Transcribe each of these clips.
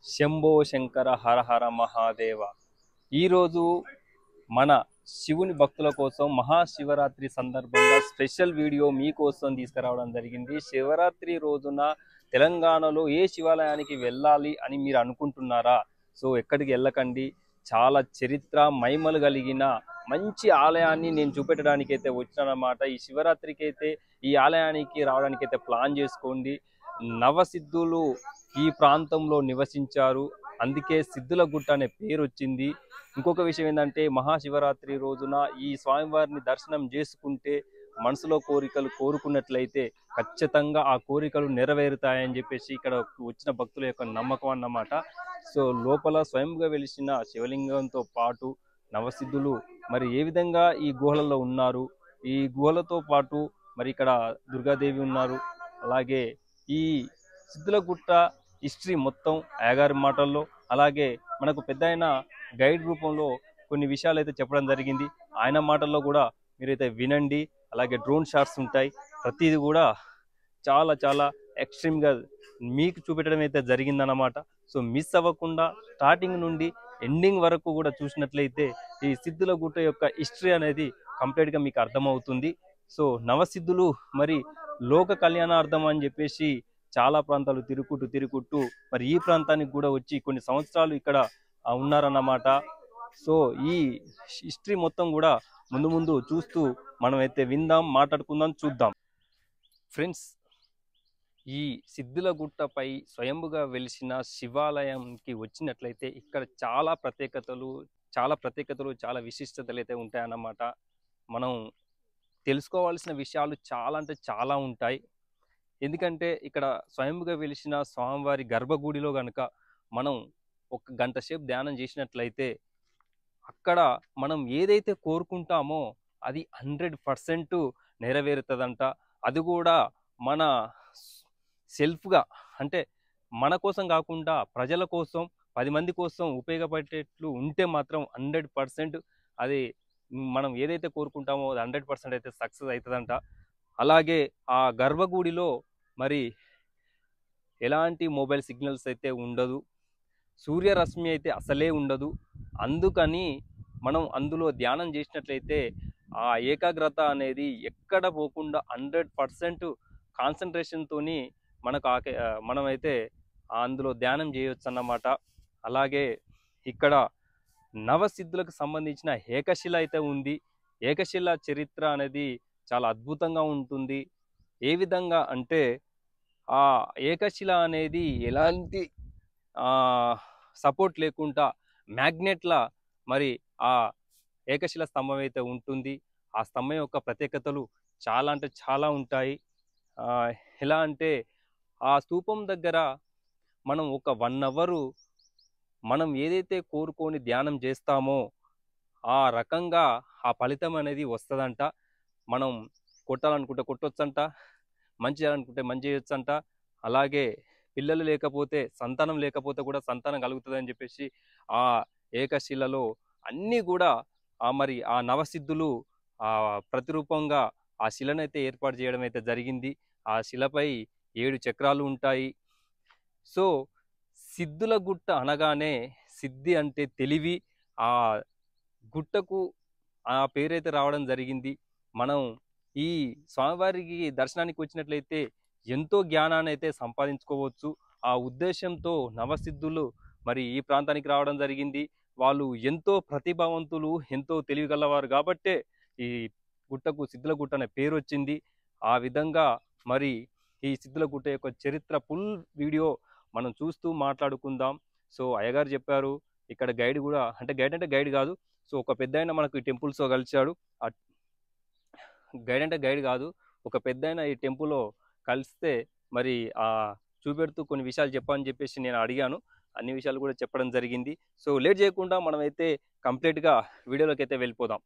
శంభో శంకర హర హర మహాదేవ. ఈరోజు మన శివుని భక్తుల కోసం మహాశివరాత్రి సందర్భంగా స్పెషల్ వీడియో మీకోసం తీసుకురావడం జరిగింది. శివరాత్రి రోజున తెలంగాణలో ఏ శివాలయానికి వెళ్ళాలి అని మీరు అనుకుంటున్నారా? సో ఎక్కడికి వెళ్ళకండి. చాలా చరిత్ర మహిమలు కలిగిన మంచి ఆలయాన్ని నేను చూపెట్టడానికి అయితే వచ్చానన్నమాట. ఈ శివరాత్రికి అయితే ఈ ఆలయానికి రావడానికి అయితే ప్లాన్ చేసుకోండి. నవసిద్ధులు ఈ ప్రాంతంలో నివసించారు, అందుకే సిద్ధుల గుట్ట అనే పేరు వచ్చింది. ఇంకొక విషయం ఏంటంటే మహాశివరాత్రి రోజున ఈ స్వామివారిని దర్శనం చేసుకుంటే మనసులో కోరికలు కోరుకున్నట్లయితే ఖచ్చితంగా ఆ కోరికలు నెరవేరుతాయని చెప్పేసి ఇక్కడ వచ్చిన భక్తుల యొక్క నమ్మకం అన్నమాట. సో లోపల స్వయంగా వెలిసిన శివలింగంతో పాటు నవసిద్ధులు మరి ఏ విధంగా ఈ గుహలలో ఉన్నారు, ఈ గుహలతో పాటు మరి ఇక్కడ దుర్గాదేవి ఉన్నారు. అలాగే ఈ సిద్ధుల గుట్ట హిస్టరీ మొత్తం అయ్యగారి మాటల్లో, అలాగే మనకు పెద్ద ఆయన గైడ్ రూపంలో కొన్ని విషయాలు అయితే చెప్పడం జరిగింది. ఆయన మాటల్లో కూడా మీరైతే వినండి. అలాగే డ్రోన్ షాట్స్ ఉంటాయి, ప్రతిదీ కూడా చాలా చాలా ఎక్స్ట్రీమ్గా మీకు చూపెట్టడం అయితే జరిగిందన్నమాట. సో మిస్ అవ్వకుండా స్టార్టింగ్ నుండి ఎండింగ్ వరకు కూడా చూసినట్లయితే ఈ సిద్ధుల గుట్ట యొక్క హిస్టరీ అనేది కంప్లీట్గా మీకు అర్థమవుతుంది. సో నవసిద్ధులు మరి లోక కళ్యాణార్థం అని చెప్పేసి చాలా ప్రాంతాలు తిరుగుకుంటూ మరి ఈ ప్రాంతానికి కూడా వచ్చి కొన్ని సంవత్సరాలు ఇక్కడ ఉన్నారన్నమాట. సో ఈ హిస్టరీ మొత్తం కూడా ముందు ముందు చూస్తూ మనమైతే విందాం, మాట్లాడుకుందాం, చూద్దాం. ఫ్రెండ్స్, ఈ సిద్ధుల గుట్టపై స్వయంభుగా వెలిసిన శివాలయంకి వచ్చినట్లయితే ఇక్కడ చాలా ప్రత్యేకతలు చాలా విశిష్టతలు అయితే ఉంటాయన్నమాట. మనం తెలుసుకోవాల్సిన విషయాలు చాలా అంటే చాలా ఉంటాయి. ఎందుకంటే ఇక్కడ స్వయంగా వెలిసిన స్వామివారి గర్భగుడిలో కనుక మనం ఒక గంట సేపు ధ్యానం చేసినట్లయితే అక్కడ మనం ఏదైతే కోరుకుంటామో అది 100% నెరవేరుతుందంట. అది కూడా మన సెల్ఫ్గా, అంటే మన కోసం కాకుండా ప్రజల కోసం, 10 మంది కోసం ఉపయోగపడేట్లు ఉంటే మాత్రం 100% అది మనం ఏదైతే కోరుకుంటామో అది 100% అయితే సక్సెస్ అవుతుందంట. అలాగే ఆ గర్భగుడిలో మరి ఎలాంటి మొబైల్ సిగ్నల్స్ అయితే ఉండదు, సూర్యరశ్మి అయితే అసలే ఉండదు. అందుకని మనం అందులో ధ్యానం చేసినట్లయితే ఆ ఏకాగ్రత అనేది ఎక్కడ పోకుండా 100% కాన్సన్ట్రేషన్తోని మనమైతే అందులో ధ్యానం చేయవచ్చు అన్నమాట. అలాగే ఇక్కడ నవసిద్ధులకు సంబంధించిన ఏకశిల అయితే ఉంది. ఏకశిల చరిత్ర అనేది చాలా అద్భుతంగా ఉంటుంది. ఏ విధంగా అంటే ఆ ఏకశిల అనేది ఎలాంటి సపోర్ట్ లేకుండా మ్యాగ్నెట్లా మరి ఆ ఏకశిల స్తంభం అయితే ఉంటుంది. ఆ స్తంభం యొక్క ప్రత్యేకతలు చాలా అంటే చాలా ఉంటాయి. ఎలా అంటే ఆ స్తూపం దగ్గర మనం ఒక 1 అవర్ మనం ఏదైతే కోరుకొని ధ్యానం చేస్తామో ఆ రకంగా ఆ ఫలితం అనేది వస్తుందంట. మనం కొట్టాలనుకుంటే కొట్టొచ్చంట, మంచి చేయాలనుకుంటే మంచి చేయొచ్చంట. అలాగే పిల్లలు లేకపోతే, సంతానం లేకపోతే కూడా సంతానం కలుగుతుందని చెప్పేసి ఆ ఏకశిలలో అన్నీ కూడా మరి ఆ నవసిద్ధులు ప్రతిరూపంగా ఆ శిలనైతే ఏర్పాటు చేయడం అయితే జరిగింది. ఆ శిలపై 7 చక్రాలు ఉంటాయి. సో సిద్ధుల గుట్ట అనగానే సిద్ధి అంటే తెలివి, ఆ గుట్టకు ఆ పేరైతే రావడం జరిగింది. మనం ఈ స్వామివారికి దర్శనానికి వచ్చినట్లయితే ఎంతో జ్ఞానాన్ని అయితే సంపాదించుకోవచ్చు. ఆ ఉద్దేశంతో నవసిద్ధులు మరి ఈ ప్రాంతానికి రావడం జరిగింది. వాళ్ళు ఎంతో ప్రతిభావంతులు, ఎంతో తెలివిగలవారు కాబట్టే ఈ గుట్టకు సిద్ధుల గుట్ట అనే పేరు వచ్చింది. ఆ విధంగా మరి ఈ సిద్ధుల గుట్ట యొక్క చరిత్ర ఫుల్ వీడియో మనం చూస్తూ మాట్లాడుకుందాం. సో అయ్యగారు చెప్పారు ఇక్కడ గైడ్ కూడా, అంటే గైడ్ కాదు, సో ఒక పెద్దాయన మనకు ఈ టెంపుల్స్లో కలిశాడు. ఆ గైడ్ కాదు, ఒక పెద్దాయన ఈ టెంపుల్లో కలిస్తే మరి చూపెడుతూ కొన్ని విషయాలు చెప్పని చెప్పేసి నేను అడిగాను. అన్ని విషయాలు కూడా చెప్పడం జరిగింది. సో లేట్ చేయకుండా మనమైతే కంప్లీట్గా వీడియోలోకి అయితే వెళ్ళిపోదాం.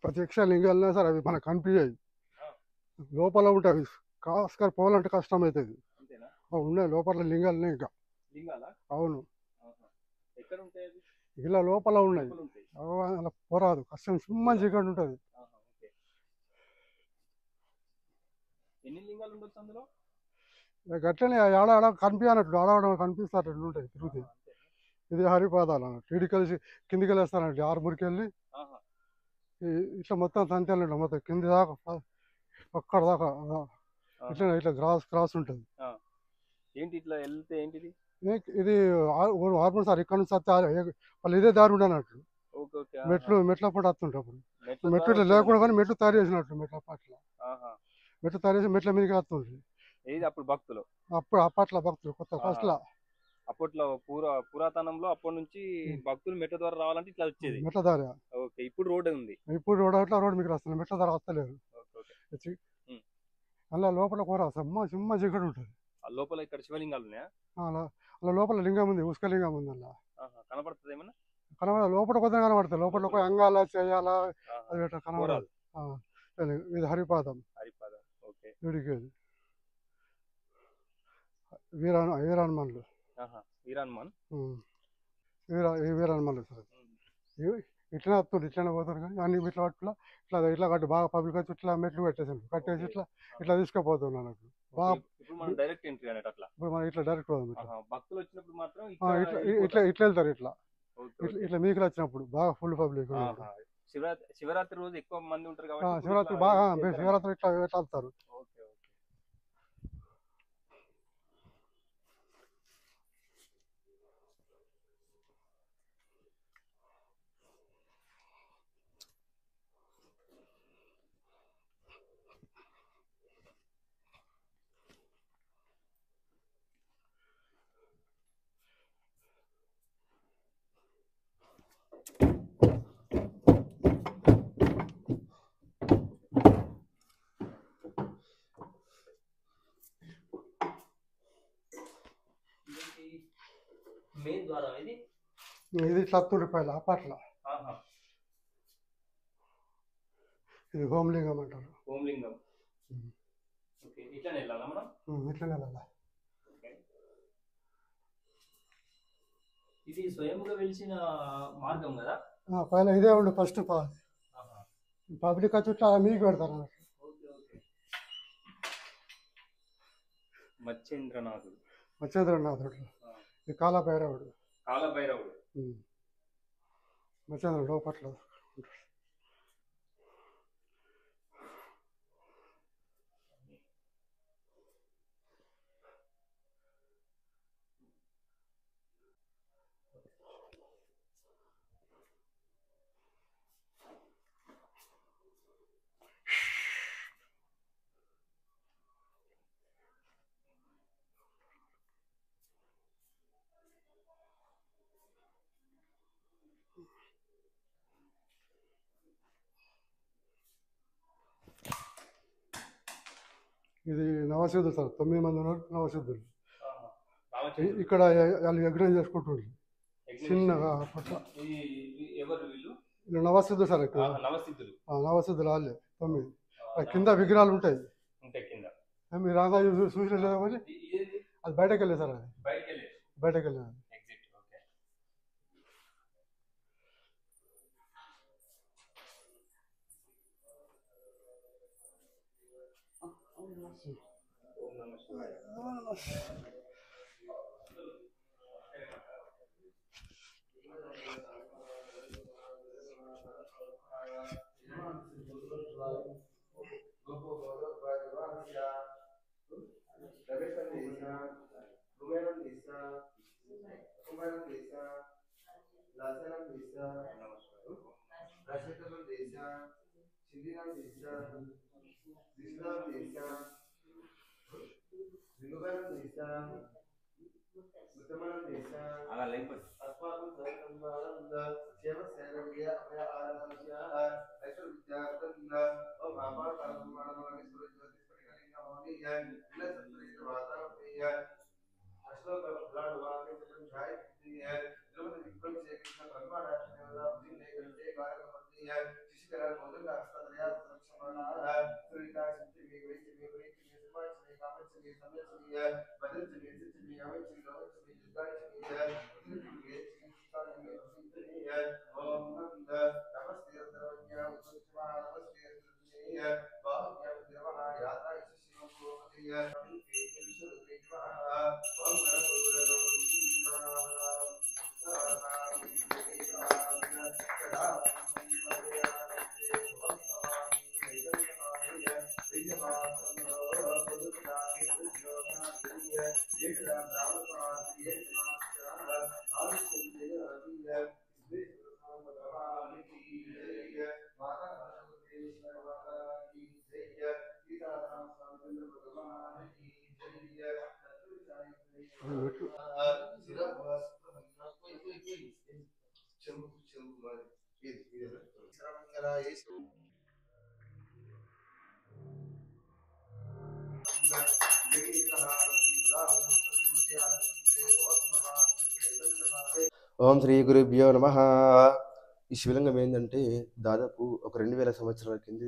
ప్రత్యక్ష లింగాలనే సార్ అవి మనకు కనిపించాయి, లోపల ఉంటాయి. కాస్కర్ పోవాలంటే కష్టం అవుతుంది. ఉన్నాయి లోపల లింగాలనే ఇంకా. అవును, ఇలా లోపల ఉన్నాయి. అలా పోరాదు, కష్టం. సింహం చీకటి ఉంటుంది. గట్లనే ఆడ కనిపించినట్లు ఆడవడం కనిపిస్తారు, ఉంటాయి తిరుగుతాయి. ఇది హరిపాదాలు అన్నట్టు. ఇడికెళ్ళి కిందికి వెళ్ళేస్తానండి, 6 మురికెళ్ళి ఇట్లా మొత్తం సంచాలు ఉంటాయి. మొత్తం కింది దాకా అక్కడ దాకా ఇట్లా ఇట్లా క్రాస్ ఉంటుంది. ఏంటి ఇట్లా వెళ్తే ఏంటిది? ఇది హార్మోన్ సార్. ఇక్కడ నుంచి వాళ్ళు ఇదే దారి ఉండనట్లు. మెట్ల పాటు వస్తుంటాయి. అప్పుడు మెట్లు ఇట్లా లేకుండా కానీ మెట్లు తయారు చేసినట్లు. మెట్లు తయారు చేసి మెట్ల మీదకి వస్తుంటాయి. అప్పుడు భక్తులు, అప్పుడు అప్పట్లో భక్తులు కొత్త ఫస్ట్ లా అప్పట్లో పురాతనంలో అప్పటి నుంచి భక్తులు మెట్ల ద్వారా రావాలంటే ఇట్లా వచ్చేది మెట్ల దారి. ఓకే, ఇప్పుడు రోడ్ ఉంది. ఇప్పుడు రోడ్ అట్లా రోడ్ మీకు వస్తుంది, మెట్ల దారి వస్తలేదు. అలా లోపల కూర సింహ చీకటి ఉంటుంది. లోపల ఇక్కడ శివలింగాలు ఉన్నాయా? అలా లోపల లింగం ఉంది, ఉస్కలింగం ఉంది. అలా కనపడుతుంది ఏమన్నా? కనబడ లోపల కొద్దిగా కనబడుతుంది. లోపల ఒక అంగాల చేయాలా అది కనబడదు. ఇది హరిపాదం. వీడికి వీరాన్మన్లు. వీరాన్మన్లు సార్. ఇట్లా వస్తుంది, ఇట్లనే పోతారు. కానీ అన్ని ఇట్లా పట్టులా ఇట్లా కట్టి బాగా పబ్లిక్ వచ్చి ఇట్లా మెట్లు కట్టేసి ఇట్లా తీసుకుపోతున్నాను అన్నట్టు. ఇప్పుడు మనం డైరెక్ట్ ఎంట్రీ అన్నట్టు. అట్లా ఇప్పుడు మనం ఇట్లా డైరెక్ట్ పోదాం. భక్తులు వచ్చినప్పుడు మాత్రం ఇట్లా వెళ్తారు. ఇట్లా మీకు వచ్చినప్పుడు బాగా ఫుల్ పబ్లిక్. శివరాత్రి రోజు ఎక్కువ మంది ఉంటారు కాబట్టి శివరాత్రి బాగా శివరాత్రి ఇట్లా వెళ్తారు. మెయిన్ ద్వారా ఇది ఇట్లా రూపాయలు అప్పట్లో. ఇది హోమలింగం అంటారు. హోమలింగం. ఇట్లనే వెళ్ళాలా మనం? ఇట్లనే వెళ్ళాలా. ఇది స్వయంగా వెలిసిన మార్గం కదా? పైన ఇదే ఉండు ఫస్ట్ పబ్లిక్ వచ్చి ఇట్లా మీకు పెడతారు అన్నట్టు. మచ్చేంద్రనాథుడు. ఇది కాలభైరవుడు. మచ్చేంద్రుడు లోపట్లో. ఇది నవసిద్ధులు సార్. 9 మంది ఉన్నారు నవసిద్ధులు. ఇక్కడ వాళ్ళు యజ్ఞం చేసుకుంటుండ్రు చిన్నగా. నవసిద్ధులు సార్. ఇక్కడ నవసిద్ధులు వాళ్ళే 9. కింద విగ్రహాలు ఉంటాయి. మీరు రాగా చూసిన లేదా మరి? అది బయటకు వెళ్ళే సార్. అది బయటకు వెళ్ళేది. ఓం శ్రీ గురుభ్యో నమ. ఈ శివలింగం ఏంటంటే దాదాపు ఒక 2000 సంవత్సరాల కింద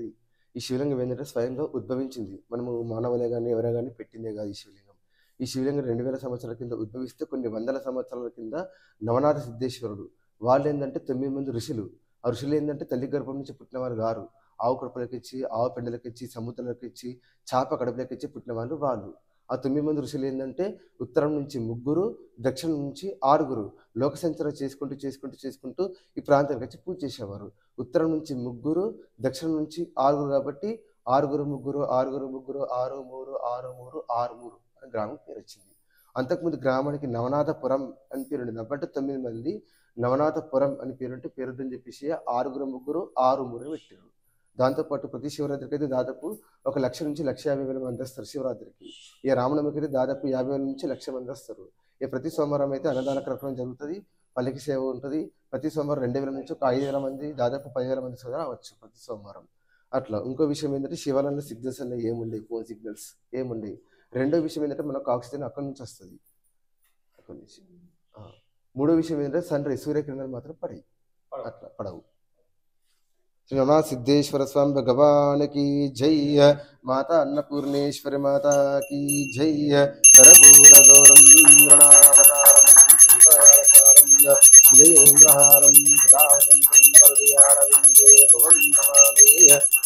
ఈ శివలింగం ఏంటంటే స్వయంగా ఉద్భవించింది. మనము మానవులే కానీ ఎవరే కానీ పెట్టిందే కాదు ఈ శివలింగం. ఈ శివలింగం 2000 సంవత్సరాల కింద ఉద్భవిస్తే కొన్ని వందల సంవత్సరాల కింద నవనాథ సిద్ధేశ్వరుడు వాళ్ళు ఏంటంటే 9 మంది ఋషులు. ఆ ఋషులు ఏంటంటే తల్లి గర్భం నుంచి పుట్టిన వారు గారు. ఆవు కడుపులకిచ్చి, ఆవు పెండలకిచ్చి, సముద్రాలకిచ్చి, చేప కడుపులకిచ్చి పుట్టిన వాళ్ళు వాళ్ళు. ఆ 9 మంది ఋషులు ఏంటంటే ఉత్తరం నుంచి 3, దక్షిణం నుంచి 6 లోక సంచారం చేసుకుంటూ ఈ ప్రాంతానికి వచ్చి పూజ చేసేవారు. ఉత్తరం నుంచి 3, దక్షిణం నుంచి 6 కాబట్టి 6 3 6 3 6 3 6 3 6 3 అని గ్రామం పేరు వచ్చింది. అంతకుముందు గ్రామానికి నవనాథపురం అని పేరు. కాబట్టి 9 మంది నవనాథపురం అని పేరుంటే పేరుద్దని చెప్పేసి 6 3 6 3 పెట్టారు. దాంతోపాటు ప్రతి శివరాత్రికి అయితే దాదాపు 1,00,000 నుంచి 1,50,000 మంది వస్తారు శివరాత్రికి. ఈ రామనవమికి అయితే దాదాపు 50,000 నుంచి 1,00,000 మంది వస్తారు. ఈ ప్రతి సోమవారం అయితే అన్నదాన కార్యక్రమం జరుగుతుంది, పల్లకి సేవ ఉంటుంది. ప్రతి సోమవారం 2,000 నుంచి ఒక 5,000 మంది, దాదాపు 10,000 మంది కూడా రావచ్చు ప్రతి సోమవారం. అట్లా ఇంకో విషయం ఏంటంటే శివాలయంలో సిగ్నల్స్ అనేవి ఏముండేవి, ఫోన్ సిగ్నల్స్ ఏముండేవి. రెండో విషయం ఏంటంటే మనకు ఆక్సిజన్ అక్కడి నుంచి వస్తుంది, అక్కడి నుంచి. మూడో విషయం ఏంటంటే సన్ రైజ్ సూర్యకిరణాలు మాత్రం పడవు, అట్లా పడవు. श्री नवनाथ सिद्धेश्वर स्वामी भगवान की जय. माता अन्नपूर्णेश्वरी माता की जय. करभूरगौरम गणावतारम संसारसारम विजयेन्द्रहारम सदा वसन्तं वरदयारविन्दे भवं नमामि.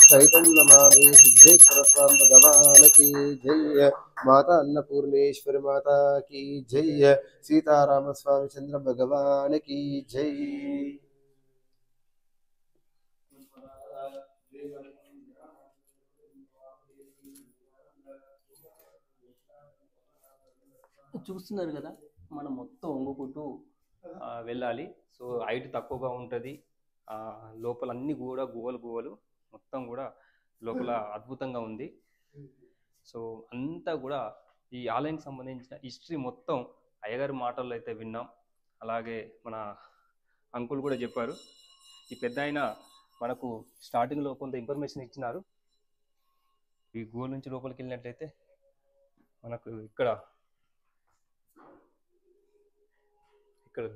सहितं नमामि सिद्धेश्वर स्वामी भगवान की जय. माता अन्नपूर्णेश्वरी माता की जय. सीताराम स्वामी चंद्र भगवान की जय. చూస్తున్నారు కదా, మనం మొత్తం వంగుకుంటూ వెళ్ళాలి. సో హైట్ తక్కువగా ఉంటుంది. లోపల అన్ని కూడా గువ్వలు మొత్తం కూడా లోపల అద్భుతంగా ఉంది. సో అంతా కూడా ఈ ఆలయానికి సంబంధించిన హిస్టరీ మొత్తం అయ్యగారి మాటల్లో అయితే విన్నాం. అలాగే మన అంకుల్ కూడా చెప్పారు. ఈ పెద్ద ఆయన మనకు స్టార్టింగ్లో కొంత ఇన్ఫర్మేషన్ ఇచ్చినారు. ఈ గోల్ నుంచి లోపలికి వెళ్ళినట్లయితే మనకు ఇక్కడ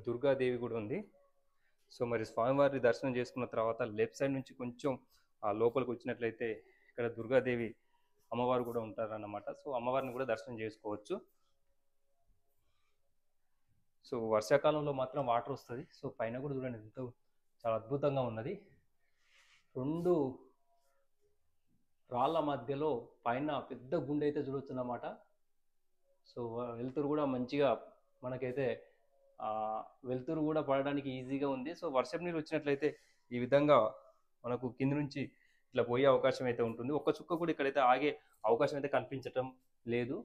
దుర్గాదేవి కూడా ఉంది. సో మరి స్వామివారి దర్శనం చేసుకున్న తర్వాత లెఫ్ట్ సైడ్ నుంచి కొంచెం లోపలికి వచ్చినట్లయితే ఇక్కడ దుర్గాదేవి అమ్మవారు కూడా ఉంటారన్నమాట. సో అమ్మవారిని కూడా దర్శనం చేసుకోవచ్చు. సో వర్షాకాలంలో మాత్రం వాటర్ వస్తుంది. సో పైన కూడా చూడండి ఎంతో చాలా అద్భుతంగా ఉన్నది. 2 రాళ్ళ మధ్యలో పైన పెద్ద గుండె అయితే చూడొచ్చు అన్నమాట. సో వెలుతురు కూడా మంచిగా మనకైతే వెలుతురు కూడా పడడానికి ఈజీగా ఉంది. సో వర్షం నీరు వచ్చినట్లయితే ఈ విధంగా మనకు కింది నుంచి ఇట్లా పోయే అవకాశం అయితే ఉంటుంది. ఒక్క చుక్క కూడా ఇక్కడైతే ఆగే అవకాశం అయితే కనిపించటం లేదు.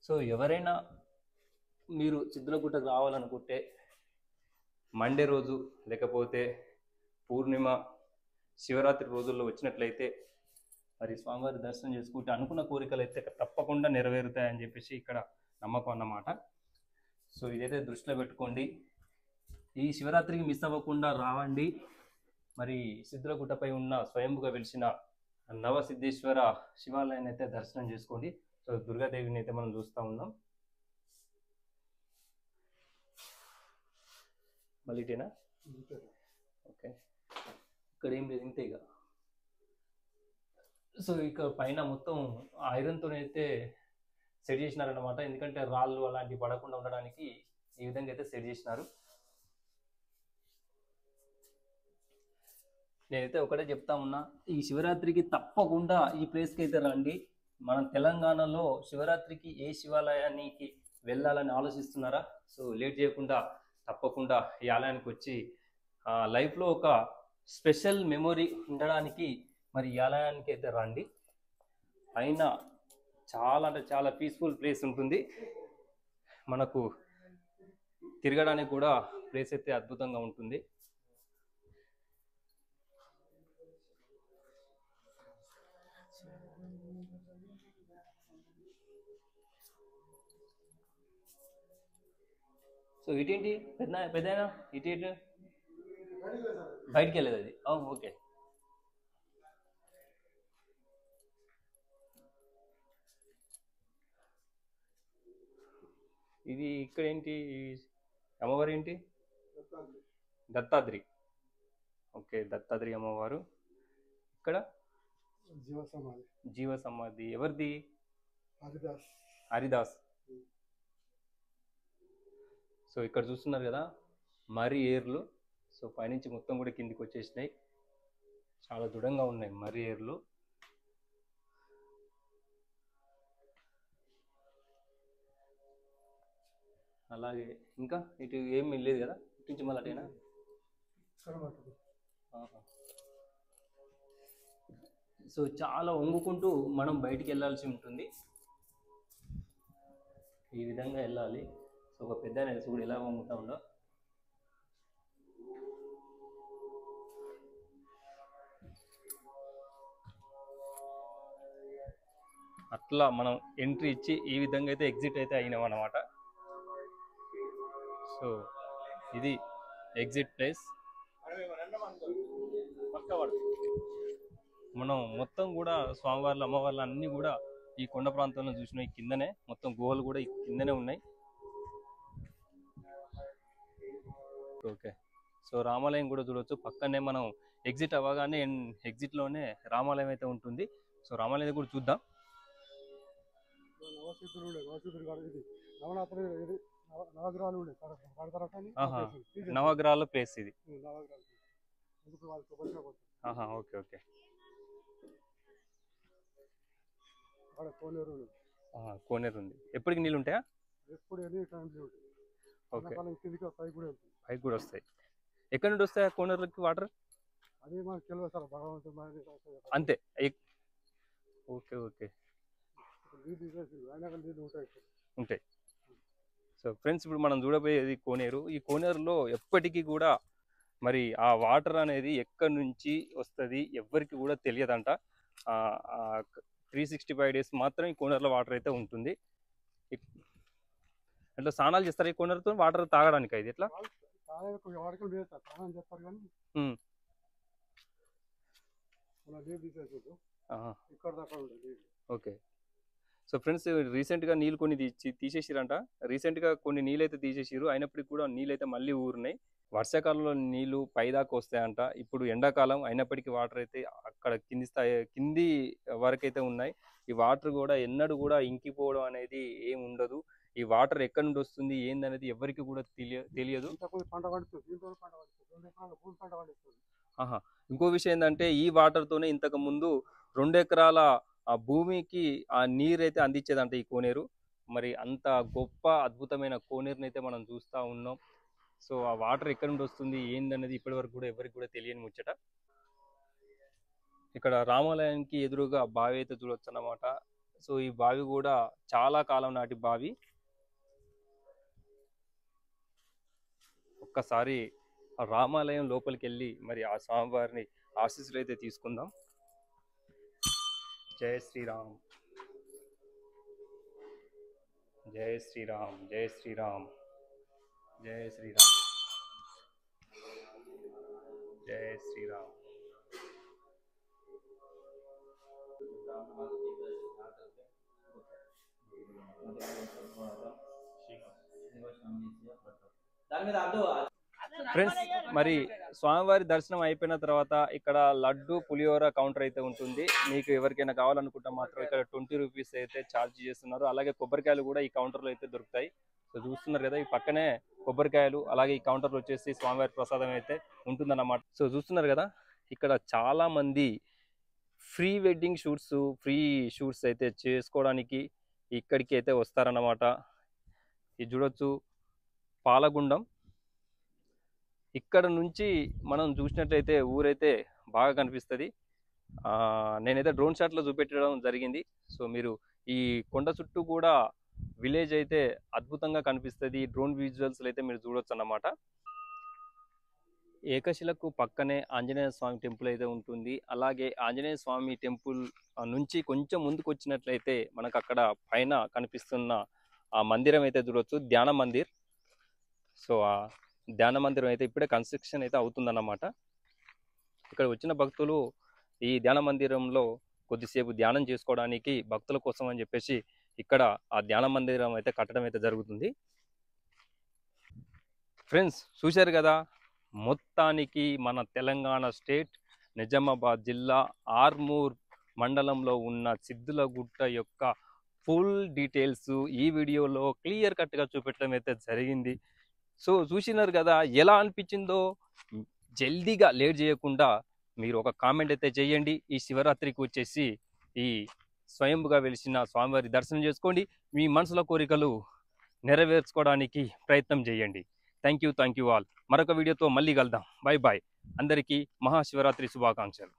సో ఎవరైనా మీరు సిద్ధులగుట్టకు రావాలనుకుంటే మండే రోజు లేకపోతే పూర్ణిమ శివరాత్రి రోజుల్లో వచ్చినట్లయితే మరి స్వామివారి దర్శనం చేసుకుంటే అనుకున్న కోరికలు అయితే తప్పకుండా నెరవేరుతాయని చెప్పేసి ఇక్కడ నమ్మకం అన్నమాట. సో ఇదైతే దృష్టిలో పెట్టుకోండి. ఈ శివరాత్రికి మిస్ అవ్వకుండా రావండి. మరి సిద్ధులగుట్టపై ఉన్న స్వయంభుగా వెలిసిన నవసిద్ధేశ్వర శివాలయాన్ని అయితే దర్శనం చేసుకోండి. సో దుర్గాదేవిని అయితే మనం చూస్తూ ఉన్నాం. మళ్ళీ ఇటేనా? ఓకే, ఇక్కడ ఏం లేదు, ఇంతే ఇక. సో ఇక్కడ పైన మొత్తం ఐరన్తోనైతే సెట్ చేసినారన్నమాట. ఎందుకంటే రాళ్ళు అలాంటివి పడకుండా ఉండడానికి ఈ విధంగా అయితే సెట్ చేసినారు. నేనైతే ఒకటే చెప్తా ఉన్నా, ఈ శివరాత్రికి తప్పకుండా ఈ ప్లేస్కి అయితే రండి. మనం తెలంగాణలో శివరాత్రికి ఏ శివాలయానికి వెళ్ళాలని ఆలోచిస్తున్నారా? సో లేట్ చేయకుండా తప్పకుండా ఈ ఆలయానికి వచ్చి లైఫ్లో ఒక స్పెషల్ మెమొరీ ఉండడానికి మరి ఈ ఆలయానికి అయితే రండి. పైన చాలా అంటే చాలా పీస్ఫుల్ ప్లేస్ ఉంటుంది. మనకు తిరగడానికి కూడా ప్లేస్ అయితే అద్భుతంగా ఉంటుంది. సో ఇటేంటి పెద్దయినా ఇటు బయటికి వెళ్ళేది అది. ఓకే, ఇది ఇక్కడ ఏంటి అమ్మవారు ఏంటి? దత్తాద్రి. ఓకే, దత్తాద్రి అమ్మవారు. ఇక్కడ జీవ సమాధి. జీవ సమాధి ఎవరిది? హరిదాస్. హరిదాస్. సో ఇక్కడ చూస్తున్నారు కదా మర్రి ఏర్లు. సో పైనుంచి మొత్తం కూడా కిందికి వచ్చేసినాయి. చాలా దృఢంగా ఉన్నాయి మర్రి ఏర్లు. అలాగే ఇంకా ఇటు ఏమి లేదు కదా, ఇటు నుంచి మళ్ళీ అటేనా? సో చాలా వంగుకుంటూ మనం బయటికి వెళ్ళాల్సి ఉంటుంది. ఈ విధంగా వెళ్ళాలి. సో ఒక పెద్ద తెలుసు కూడా ఎలా వంగుతా ఉందో. అట్లా మనం ఎంట్రీ ఇచ్చి ఈ విధంగా అయితే ఎగ్జిట్ అయితే అయినాం అన్నమాట. సో ఇది ఎగ్జిట్ ప్లేస్. మనం మొత్తం కూడా స్వామివార్లు అమ్మవార్లు అన్నీ కూడా ఈ కొండ ప్రాంతంలో చూసినాం. ఈ కిందనే మొత్తం గుహలు కూడా ఈ కిందనే ఉన్నాయి. ఓకే, సో రామాలయం కూడా చూడవచ్చు. పక్కనే మనం ఎగ్జిట్ అవ్వగానే ఎగ్జిట్లోనే రామాలయం అయితే ఉంటుంది. సో రామాలయం కూడా చూద్దాం. నవగ్రహాల ప్లేస్ ఇది. Okay okay. కోనేరు ఉంది. ఎప్పటికి నీళ్ళు ఉంటాయా? ఓకే, పైకి కూడా వస్తాయి. ఎక్కడి నుండి వస్తాయి కోనేరులకి వాటర్? అంతే. ఓకే ఓకే, ఉంటాయి. సో ఫ్రెండ్స్, ఇప్పుడు మనం చూడబోయేది కోనేరు. ఈ కోనేరులో ఎప్పటికీ కూడా మరి ఆ వాటర్ అనేది ఎక్కడి నుంచి వస్తుంది ఎవ్వరికి కూడా తెలియదంట. 365 days మాత్రం ఈ కోనేరులో వాటర్ అయితే ఉంటుంది. అట్లా స్నానాలు చేస్తారు ఈ కోనేరుతో? వాటర్ తాగడానికి ఇది ఎట్లా? ఓకే. సో ఫ్రెండ్స్, రీసెంట్గా నీళ్ళు కొన్ని తీసేసిరంట. రీసెంట్గా కొన్ని నీళ్ళు అయితే తీసేసిరు. అయినప్పటికీ కూడా నీళ్ళు అయితే మళ్ళీ ఊరినాయి. వర్షాకాలంలో నీళ్లు పైదాకా వస్తాయంట. ఇప్పుడు ఎండాకాలం అయినప్పటికీ వాటర్ అయితే అక్కడ కింది వరకు అయితే ఉన్నాయి. ఈ వాటర్ కూడా ఎన్నడూ కూడా ఇంకిపోవడం అనేది ఏం ఉండదు. ఈ వాటర్ ఎక్కడి నుండి వస్తుంది ఏందనేది ఎవరికి కూడా తెలియదు. ఇంకో విషయం ఏంటంటే ఈ వాటర్తోనే ఇంతకు ముందు 2 ఎకరాల ఆ భూమికి ఆ నీరైతే అందించేదంట ఈ కోనేరు. మరి అంత గొప్ప అద్భుతమైన కోనేరుని అయితే మనం చూస్తూ ఉన్నాం. సో ఆ వాటర్ ఎక్కడి నుండి వస్తుంది ఏందనేది ఇప్పటి వరకు కూడా ఎవరికి కూడా తెలియని ముచ్చట. ఇక్కడ రామాలయానికి ఎదురుగా బావి అయితే చూడొచ్చు అన్నమాట. సో ఈ బావి కూడా చాలా కాలం నాటి బావి. ఒక్కసారి ఆ రామాలయం లోపలికి వెళ్ళి మరి ఆ స్వామివారిని ఆశీస్సులు అయితే తీసుకుందాం. జై శ్రీరామ్, జై శ్రీరామ్, జై శ్రీరామ్, జై శ్రీరామ్, జై శ్రీరామ్. ఫ్రెండ్స్, మరి స్వామివారి దర్శనం అయిపోయిన తర్వాత ఇక్కడ లడ్డు పులిహోర కౌంటర్ అయితే ఉంటుంది. మీకు ఎవరికైనా కావాలనుకుంటే మాత్రం ఇక్కడ 20 రూపీస్ అయితే ఛార్జ్ చేస్తున్నారు. అలాగే కొబ్బరికాయలు కూడా ఈ కౌంటర్లో అయితే దొరుకుతాయి. సో చూస్తున్నారు కదా, ఈ పక్కనే కొబ్బరికాయలు అలాగే ఈ కౌంటర్లో వచ్చేసి స్వామివారి ప్రసాదం అయితే ఉంటుందన్నమాట. సో చూస్తున్నారు కదా, ఇక్కడ చాలా మంది free wedding shoots, free shoots అయితే చేసుకోవడానికి ఇక్కడికి అయితే వస్తారన్నమాట. ఇది చూడొచ్చు పాలగుండం. ఇక్కడ నుంచి మనం చూసినట్లయితే ఊరైతే బాగా కనిపిస్తుంది. నేనైతే డ్రోన్ షాట్లో చూపెట్టడం జరిగింది. సో మీరు ఈ కొండ చుట్టూ కూడా విలేజ్ అయితే అద్భుతంగా కనిపిస్తుంది. డ్రోన్ విజువల్స్ అయితే మీరు చూడొచ్చు అన్నమాట. ఏకశిలకు పక్కనే ఆంజనేయ స్వామి టెంపుల్ అయితే ఉంటుంది. అలాగే ఆంజనేయ స్వామి టెంపుల్ నుంచి కొంచెం ముందుకు వచ్చినట్లయితే మనకు అక్కడ పైన కనిపిస్తున్న ఆ మందిరం అయితే చూడొచ్చు, ధ్యాన మందిర్. సో ఆ ధ్యాన మందిరం అయితే ఇప్పుడే కన్స్ట్రక్షన్ అయితే అవుతుందన్నమాట. ఇక్కడ వచ్చిన భక్తులు ఈ ధ్యాన మందిరంలో కొద్దిసేపు ధ్యానం చేసుకోవడానికి భక్తుల కోసం అని చెప్పేసి ఇక్కడ ఆ ధ్యాన మందిరం అయితే కట్టడం అయితే జరుగుతుంది. ఫ్రెండ్స్ చూశారు కదా, మొత్తానికి మన తెలంగాణ స్టేట్ నిజామాబాద్ జిల్లా ఆర్మూర్ మండలంలో ఉన్న సిద్ధులగుట్ట యొక్క ఫుల్ డీటెయిల్స్ ఈ వీడియోలో క్లియర్ కట్గా చూపెట్టడం అయితే జరిగింది. సో చూసినారు కదా, ఎలా అనిపించిందో జల్దీగా లేట్ చేయకుండా మీరు ఒక కామెంట్ అయితే చేయండి. ఈ శివరాత్రికి వచ్చేసి ఈ స్వయంగా వెలిసిన స్వామివారి దర్శనం చేసుకోండి. మీ మనసుల కోరికలు నెరవేర్చుకోవడానికి ప్రయత్నం చేయండి. Thank you all. మరొక వీడియోతో మళ్ళీ కలుద్దాం. Bye bye. అందరికీ మహాశివరాత్రి శుభాకాంక్షలు.